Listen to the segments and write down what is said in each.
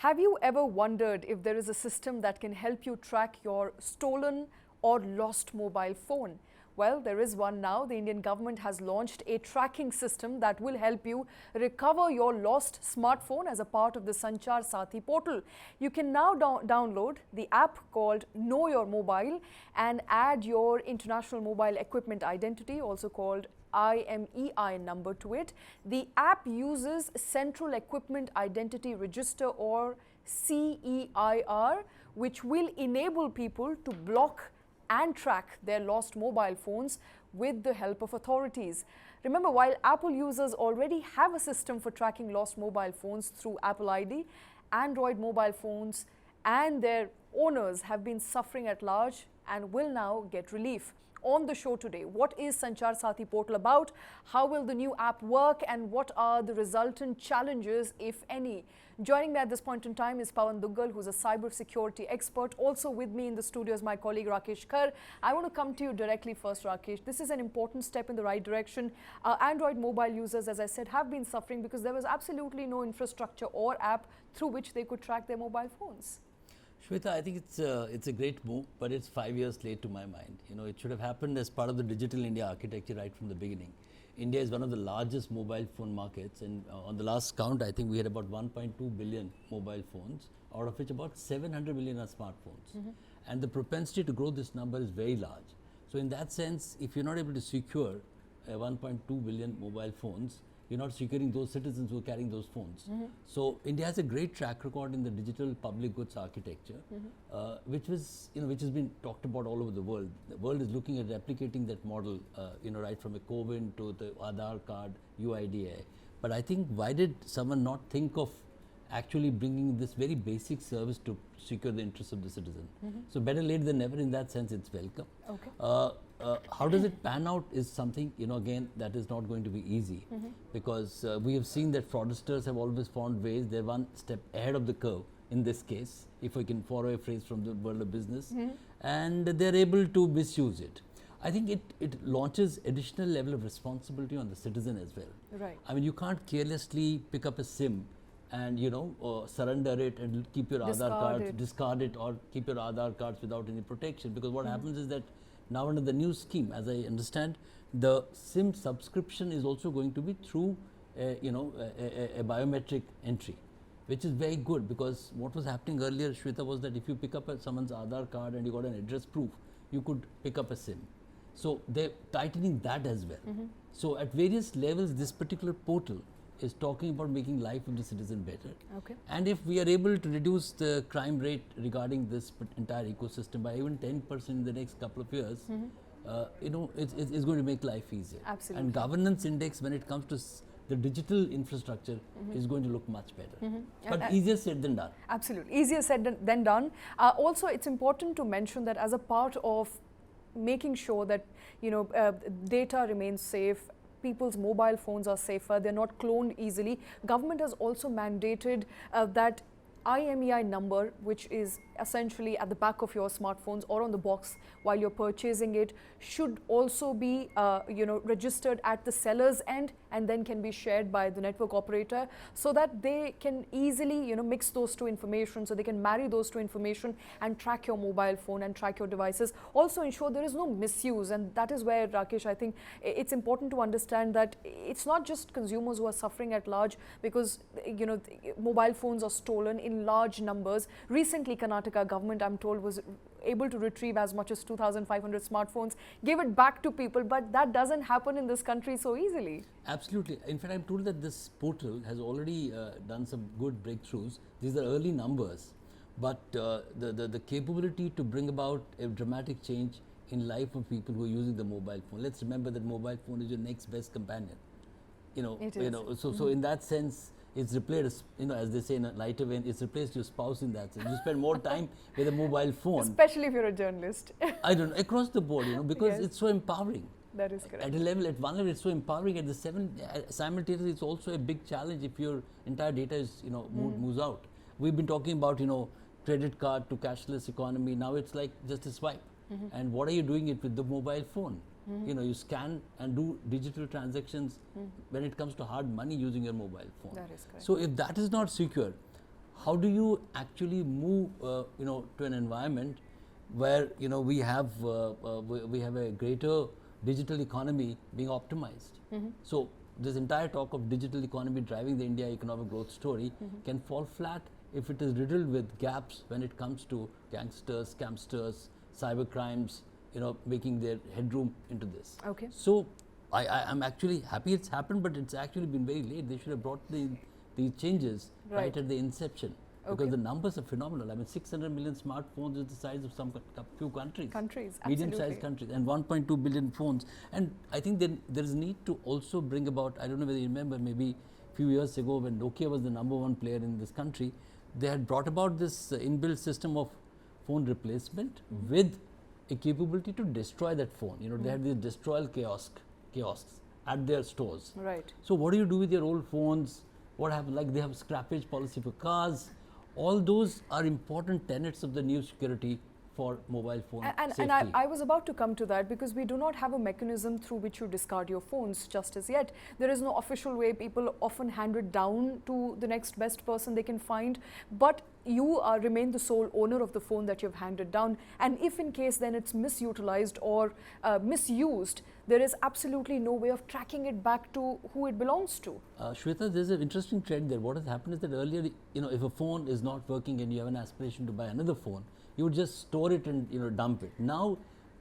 Have you ever wondered if there is a system that can help you track your stolen or lost mobile phone? Well, there is one now. The Indian government has launched a tracking system that will help you recover your lost smartphone as a part of the Sanchar Saathi portal. You can now download the app called Know Your Mobile and add your international mobile equipment identity, also called IMEI number, to it. The app uses Central Equipment Identity Register, or CEIR, which will enable people to block and track their lost mobile phones with the help of authorities. Remember, while Apple users already have a system for tracking lost mobile phones through Apple ID, Android mobile phones and their owners have been suffering at large and will now get relief. On the show today, what is Sanchar Saathi portal about? How will the new app work, and what are the resultant challenges, if any? Joining me at this point in time is Pavan Duggal, who's a cyber security expert. Also with me in the studio is my colleague Rakesh Khar. I want to come to you directly first, Rakesh. This is an important step in the right direction. Android mobile users, as I said, have been suffering because there was absolutely no infrastructure or app through which they could track their mobile phones. Shweta, I think it's a great move, but it's 5 years late to my mind. You know, it should have happened as part of the Digital India architecture right from the beginning. India is one of the largest mobile phone markets, and on the last count, I think we had about 1.2 billion mobile phones, out of which about 700 million are smartphones. And the propensity to grow this number is very large. So in that sense, if you're not able to secure 1.2 billion mobile phones, you're not securing those citizens who are carrying those phones. So India has a great track record in the digital public goods architecture, which has been talked about all over the world. The world is looking at replicating that model, right from a COVID to the Aadhaar card, UIDAI. But I think, why did someone not think of actually bringing this very basic service to secure the interests of the citizen? So better late than never. In that sense, it's welcome. Okay. How does it pan out is something, again, that is not going to be easy, because we have seen that fraudsters have always found ways. They're one step ahead of the curve in this case, if I can borrow a phrase from the world of business, and they're able to misuse it. I think it launches additional level of responsibility on the citizen as well. Right. I mean, you can't carelessly pick up a SIM and surrender it and keep your Aadhaar cards, discard it, or keep your Aadhaar cards without any protection, because what happens is that now under the new scheme, as I understand, the SIM subscription is also going to be through a biometric entry, which is very good, because what was happening earlier, Shweta, was that if you pick up someone's Aadhaar card and you got an address proof, you could pick up a SIM. So they're tightening that as well. So at various levels, this particular portal is talking about making life of the citizen better. Okay. And if we are able to reduce the crime rate regarding this entire ecosystem by even 10% in the next couple of years, it's going to make life easier. Absolutely. And governance index, when it comes to the digital infrastructure, is going to look much better. But easier said than done. Absolutely. Easier said than done. Also, it's important to mention that as a part of making sure that, data remains safe, people's mobile phones are safer, they're not cloned easily. Government has also mandated that IMEI number, which is essentially at the back of your smartphones or on the box while you're purchasing it, should also be registered at the seller's end and then can be shared by the network operator, so that they can easily mix those two information, so they can marry those two information and track your mobile phone and track your devices. Also ensure there is no misuse, and that is where, Rakesh, I think it's important to understand that it's not just consumers who are suffering at large, because mobile phones are stolen in large numbers. Recently, Karnataka government, I'm told, was able to retrieve as much as 2,500 smartphones, gave it back to people, but that doesn't happen in this country so easily. Absolutely. In fact, I'm told that this portal has already done some good breakthroughs. These are early numbers, but the capability to bring about a dramatic change in life of people who are using the mobile phone. Let's remember that mobile phone is your next best companion. So in that sense, it's replaced, as they say in a lighter vein, it's replaced your spouse in that sense. You spend more time with a mobile phone. Especially if you're a journalist. I don't know, across the board, because yes, it's so empowering. That is correct. At one level, it's so empowering. At the simultaneously, it's also a big challenge if your entire data is, moves out. We've been talking about, credit card to cashless economy. Now it's like just a swipe. And what are you doing it with the mobile phone? You scan and do digital transactions when it comes to hard money using your mobile phone. That is correct. So if that is not secure, how do you actually move, to an environment where, we have a greater digital economy being optimized. So this entire talk of digital economy driving the India economic growth story can fall flat if it is riddled with gaps when it comes to gangsters, scamsters, cyber crimes, making their headroom into this. Okay. So I'm actually happy it's happened, but it's actually been very late. They should have brought these changes right at the inception. Because the numbers are phenomenal. I mean, 600 million smartphones is the size of some few countries. Medium-sized countries, and 1.2 billion phones. And I think there is need to also bring about, I don't know whether you remember, maybe a few years ago when Nokia was the #1 player in this country, they had brought about this inbuilt system of phone replacement with a capability to destroy that phone. They had these destroyal kiosks at their stores. Right. So what do you do with your old phones? What happens? Like they have scrappage policy for cars. All those are important tenets of the new security for mobile phone safety. And I was about to come to that, because we do not have a mechanism through which you discard your phones just as yet. There is no official way. People often hand it down to the next best person they can find, but you remain the sole owner of the phone that you've handed down. And if in case then it's misutilized or misused, there is absolutely no way of tracking it back to who it belongs to. Shweta, there's an interesting trend there. What has happened is that earlier, if a phone is not working and you have an aspiration to buy another phone, you would just store it and dump it. Now,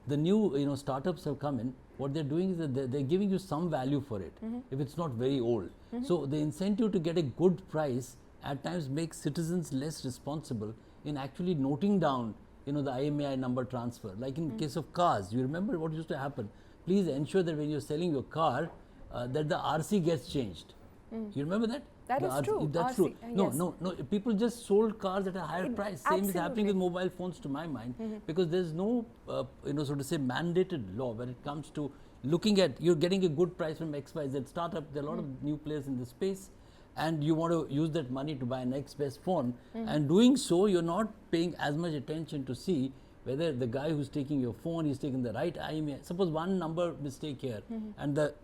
the new startups have come in. What they're doing is that they're giving you some value for it if it's not very old. So the incentive to get a good price at times makes citizens less responsible in actually noting down the IMEI number transfer. Like in case of cars, you remember what used to happen. Please ensure that when you're selling your car, that the RC gets changed. You remember that? That is true. That's RC, true. No. People just sold cars at a higher price. Same is happening with mobile phones, to my mind, because there's no, so to say, mandated law when it comes to looking at you're getting a good price from XYZ startup. There are a lot of new players in this space, and you want to use that money to buy a next best phone. And doing so, you're not paying as much attention to see whether the guy who's taking your phone is taking the right IMEI. Suppose one number mistake here, and the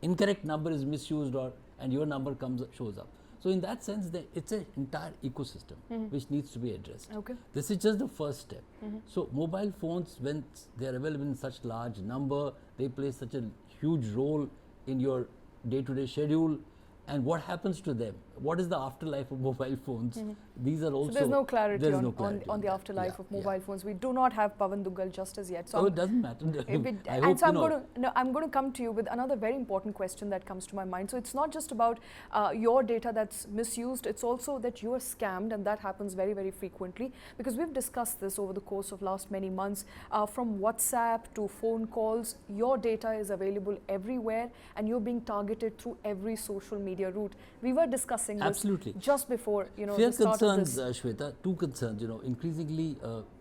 incorrect number is misused, and your number shows up. So in that sense, it's an entire ecosystem which needs to be addressed. Okay. This is just the first step. So mobile phones, when they are available in such large number, they play such a huge role in your day-to-day schedule. And what happens to them? What is the afterlife of mobile phones? These are also... So there's no clarity on the that. afterlife of mobile phones. We do not have Pavan Duggal just as yet. So it doesn't matter. I'm going to come to you with another very important question that comes to my mind. So it's not just about your data that's misused. It's also that you are scammed, and that happens very, very frequently, because we've discussed this over the course of last many months. From WhatsApp to phone calls, your data is available everywhere, and you're being targeted through every social media route. We were discussing this just before, Fair the start concerns, of this. Shweta, two concerns. Increasingly,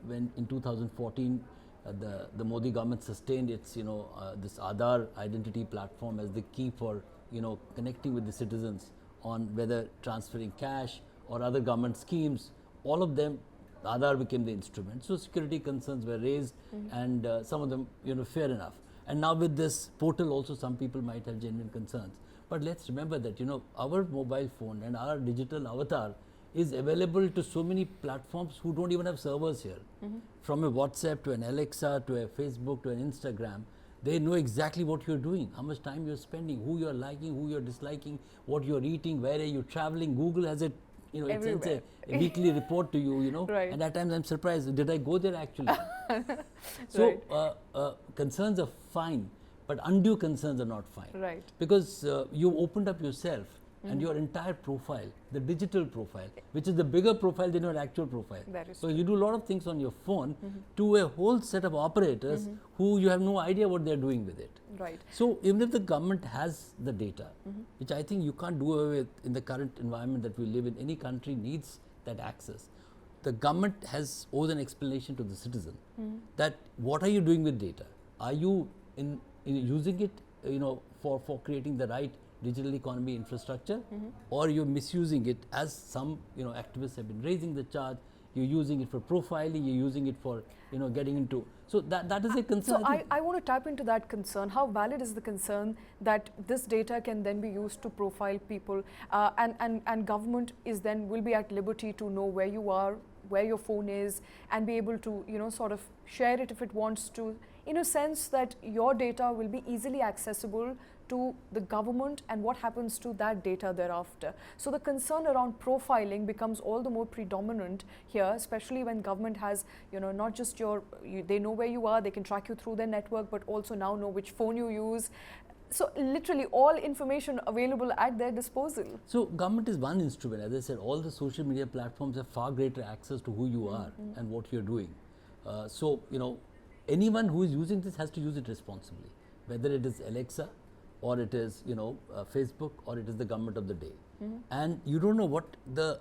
when in 2014, the Modi government sustained its, this Aadhaar identity platform as the key for, connecting with the citizens on whether transferring cash or other government schemes. All of them, Aadhaar became the instrument. So security concerns were raised, and some of them, fair enough. And now with this portal, also some people might have genuine concerns. But let's remember that, our mobile phone and our digital avatar is available to so many platforms who don't even have servers here. From a WhatsApp to an Alexa to a Facebook to an Instagram, they know exactly what you're doing, how much time you're spending, who you're liking, who you're disliking, what you're eating, where are you traveling. Google has it sends a weekly report to you, Right. And at times I'm surprised, did I go there actually? So concerns are fine, but undue concerns are not fine. Right. Because you opened up yourself and your entire profile, the digital profile, which is the bigger profile than your actual profile. That is so you do a lot of things on your phone to a whole set of operators who you have no idea what they're doing with it. Right. So even if the government has the data, which I think you can't do away with in the current environment that we live in, any country needs that access. The government owes an explanation to the citizen that what are you doing with data? Are you using it, for creating the right digital economy infrastructure, or you're misusing it, as some activists have been raising the charge. You're using it for profiling, you're using it for getting into. So that is a concern. So I want to tap into that concern. How valid is the concern that this data can then be used to profile people, and government will be at liberty to know where you are, where your phone is, and be able to sort of share it if it wants to, in a sense that your data will be easily accessible to the government and what happens to that data thereafter. So the concern around profiling becomes all the more predominant here, especially when government has, not just they know where you are, they can track you through their network, but also now know which phone you use. So literally all information available at their disposal. So government is one instrument. As I said, all the social media platforms have far greater access to who you are and what you're doing. So anyone who is using this has to use it responsibly, whether it is Alexa, or it is Facebook, or it is the government of the day. And you don't know what the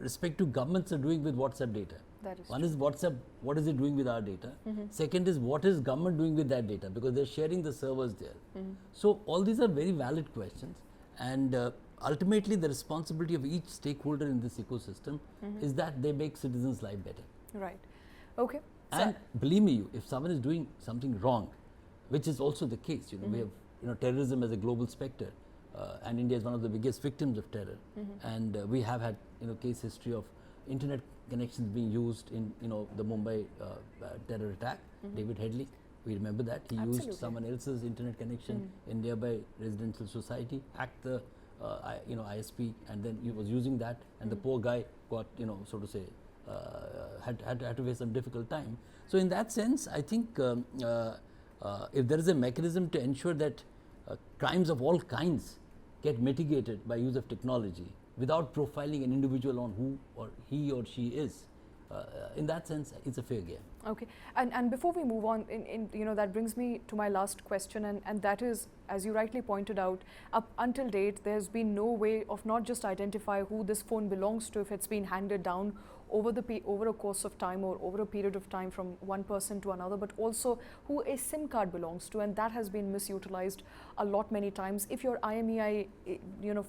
respective governments are doing with WhatsApp data. One is WhatsApp, what is it doing with our data? Second is, what is government doing with that data, because they're sharing the servers there. So all these are very valid questions, and ultimately the responsibility of each stakeholder in this ecosystem is that they make citizens' life better. Right. Okay. And believe me, if someone is doing something wrong, which is also the case, we have terrorism as a global spectre, and India is one of the biggest victims of terror, and we have had case history of internet connections being used in the Mumbai terror attack. David Headley, we remember that he used someone else's internet connection in nearby residential society, hacked the ISP, and then he was using that, and the poor guy got so to say had to face some difficult time. So in that sense, I think if there is a mechanism to ensure that crimes of all kinds get mitigated by use of technology without profiling an individual on who or he or she is, in that sense, it's a fair game. Okay, and before we move on, that brings me to my last question, and that is, as you rightly pointed out, up until date, there's been no way of not just identify who this phone belongs to if it's been handed down over a course of time or over a period of time from one person to another, but also who a SIM card belongs to, and that has been misutilized a lot many times. If your IMEI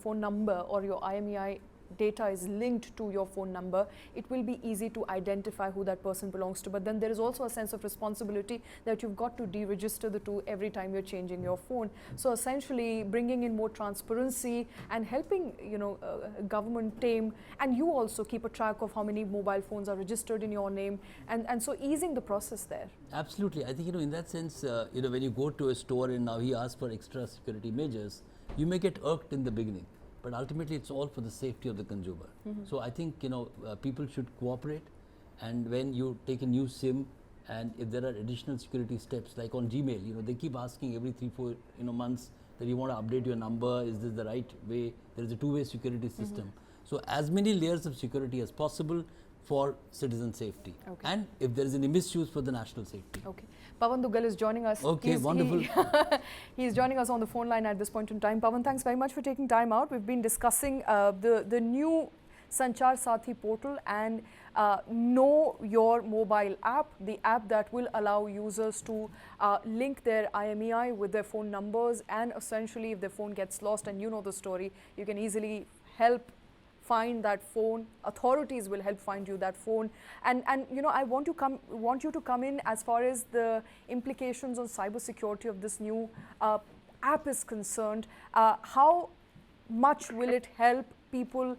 phone number or your IMEI data is linked to your phone number, it will be easy to identify who that person belongs to. But then there is also a sense of responsibility that you've got to deregister the two every time you're changing your phone. So essentially bringing in more transparency and helping government tame, and you also keep a track of how many mobile phones are registered in your name, and so easing the process there. Absolutely. I think in that sense, when you go to a store and now he asks for extra security measures, you may get irked in the beginning, but ultimately it's all for the safety of the consumer. So I think people should cooperate, and when you take a new SIM, and if there are additional security steps, like on Gmail, they keep asking every 3-4 months that you want to update your number, is this the right way? There is a two-way security system. So as many layers of security as possible for citizen safety, and if there is any misuse, for the national safety. Okay. Pavan Duggal is joining us. Okay, wonderful. He's joining us on the phone line at this point in time. Pavan, thanks very much for taking time out. We've been discussing the new Sanchar Saathi portal and Know Your Mobile app, the app that will allow users to link their IMEI with their phone numbers, and essentially if their phone gets lost, and you know the story, you can easily help find that phone. Authorities will help find you that phone, and I want you to come in as far as the implications on cybersecurity of this new app is concerned. How much will it help people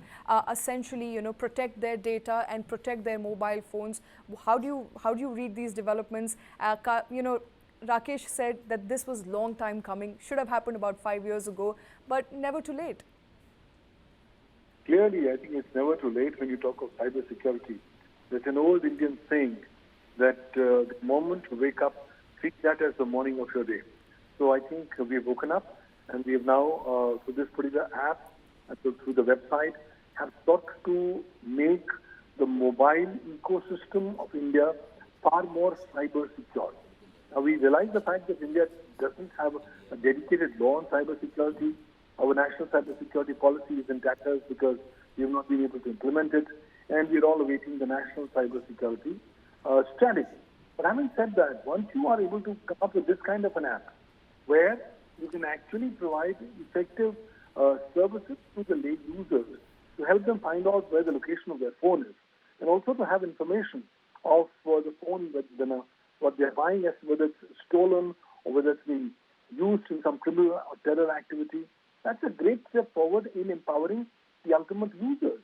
essentially protect their data and protect their mobile phones? How do you read these developments? Rakesh said that this was long time coming, should have happened about 5 years ago, but never too late. Clearly, I think it's never too late when you talk of cybersecurity. There's an old Indian saying that the moment you wake up, treat that as the morning of your day. So I think we've woken up, and we have now, through this particular app, through the website, have sought to make the mobile ecosystem of India far more cyber secure. Now, we realize the fact that India doesn't have a dedicated law on cybersecurity. Our national cybersecurity policy is in tatters because we have not been able to implement it, and we're all awaiting the national cybersecurity strategy. But having said that, once you are able to come up with this kind of an app, where you can actually provide effective services to the lay users to help them find out where the location of their phone is, and also to have information of the phone that what they're buying, as whether it's stolen or whether it's being used in some criminal or terror activity. That's a great step forward in empowering the ultimate users,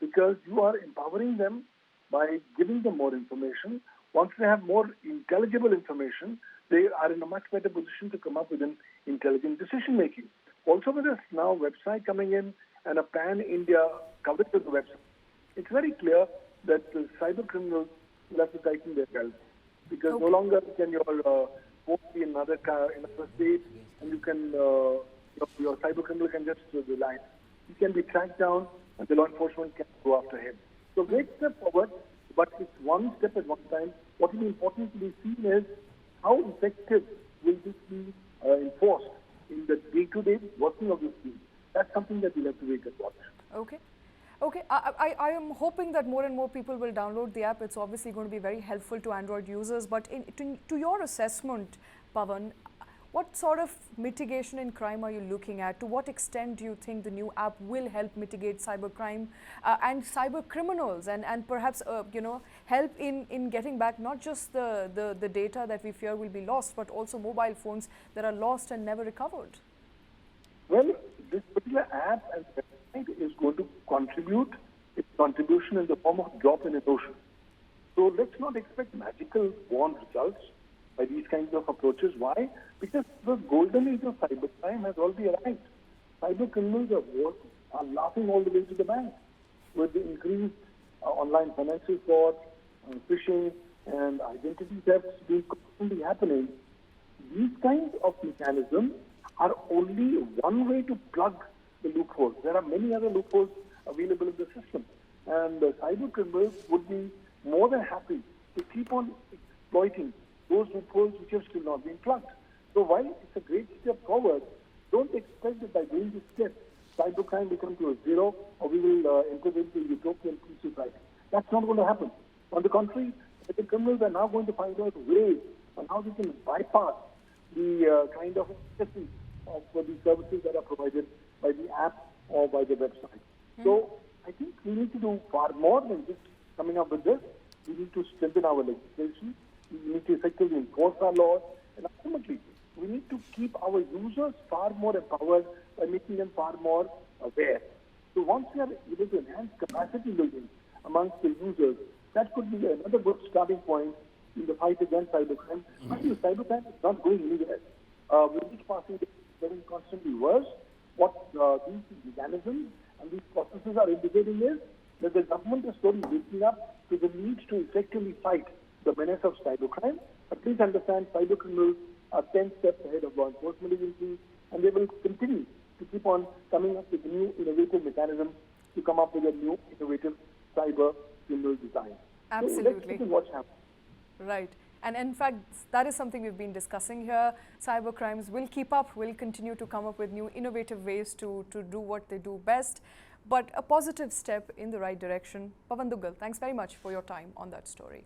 because you are empowering them by giving them more information. Once they have more intelligible information, they are in a much better position to come up with an intelligent decision making. Also, with this now website coming in and a pan-India coverage of the website, it's very clear that the cyber criminals will have to tighten their belts, because no longer can your phone be in another state, and you can your cyber criminal can just rely. He can be tracked down, and the law enforcement can go after him. So great step forward, but it's one step at one time. What will be important to be seen is how effective will this be enforced in the day-to-day working of this team. That's something that we'll have to wait and watch. Okay. Okay, I am hoping that more and more people will download the app. It's obviously going to be very helpful to Android users. But to your assessment, Pavan, what sort of mitigation in crime are you looking at? To what extent do you think the new app will help mitigate cybercrime and cyber criminals, and perhaps help in getting back not just the data that we fear will be lost, but also mobile phones that are lost and never recovered? Well, this particular app and website is going to contribute its contribution in the form of drop in the ocean. So let's not expect magical wand results by these kinds of approaches. Why? Because the golden age of cybercrime has already arrived. Cyber criminals are laughing all the way to the bank with the increased online financial fraud, phishing, and identity thefts being constantly happening. These kinds of mechanisms are only one way to plug the loopholes. There are many other loopholes available in the system, and the cyber criminals would be more than happy to keep on exploiting those loopholes which have still not been plugged. So while it's a great step forward, don't expect that by doing this step, cybercrime will come to a zero, or we will enter into a utopian peace society. That's not going to happen. On the contrary, the criminals are now going to find out ways on how they can bypass the kind of efficacy of the services that are provided by the app or by the website. So I think we need to do far more than just coming up with this. We need to strengthen our legislation. We need to effectively enforce our laws, and ultimately, we need to keep our users far more empowered by making them far more aware. So once we are able to enhance capacity building amongst the users, that could be another good starting point in the fight against cybercrime. I think cybercrime is not going anywhere. With each passing day, it's getting constantly worse. What these mechanisms and these processes are indicating is that the government is slowly waking up to the need to effectively fight the menace of cybercrime. But please understand, cyber criminals are 10 steps ahead of law enforcement agencies, and they will continue to keep on coming up with new innovative mechanisms to come up with a new innovative cyber criminal design. Absolutely. So let's look at what's happening. Right. And in fact, that is something we've been discussing here. Cyber crimes will keep up, will continue to come up with new innovative ways to do what they do best, but a positive step in the right direction. Pavan Duggal, thanks very much for your time on that story.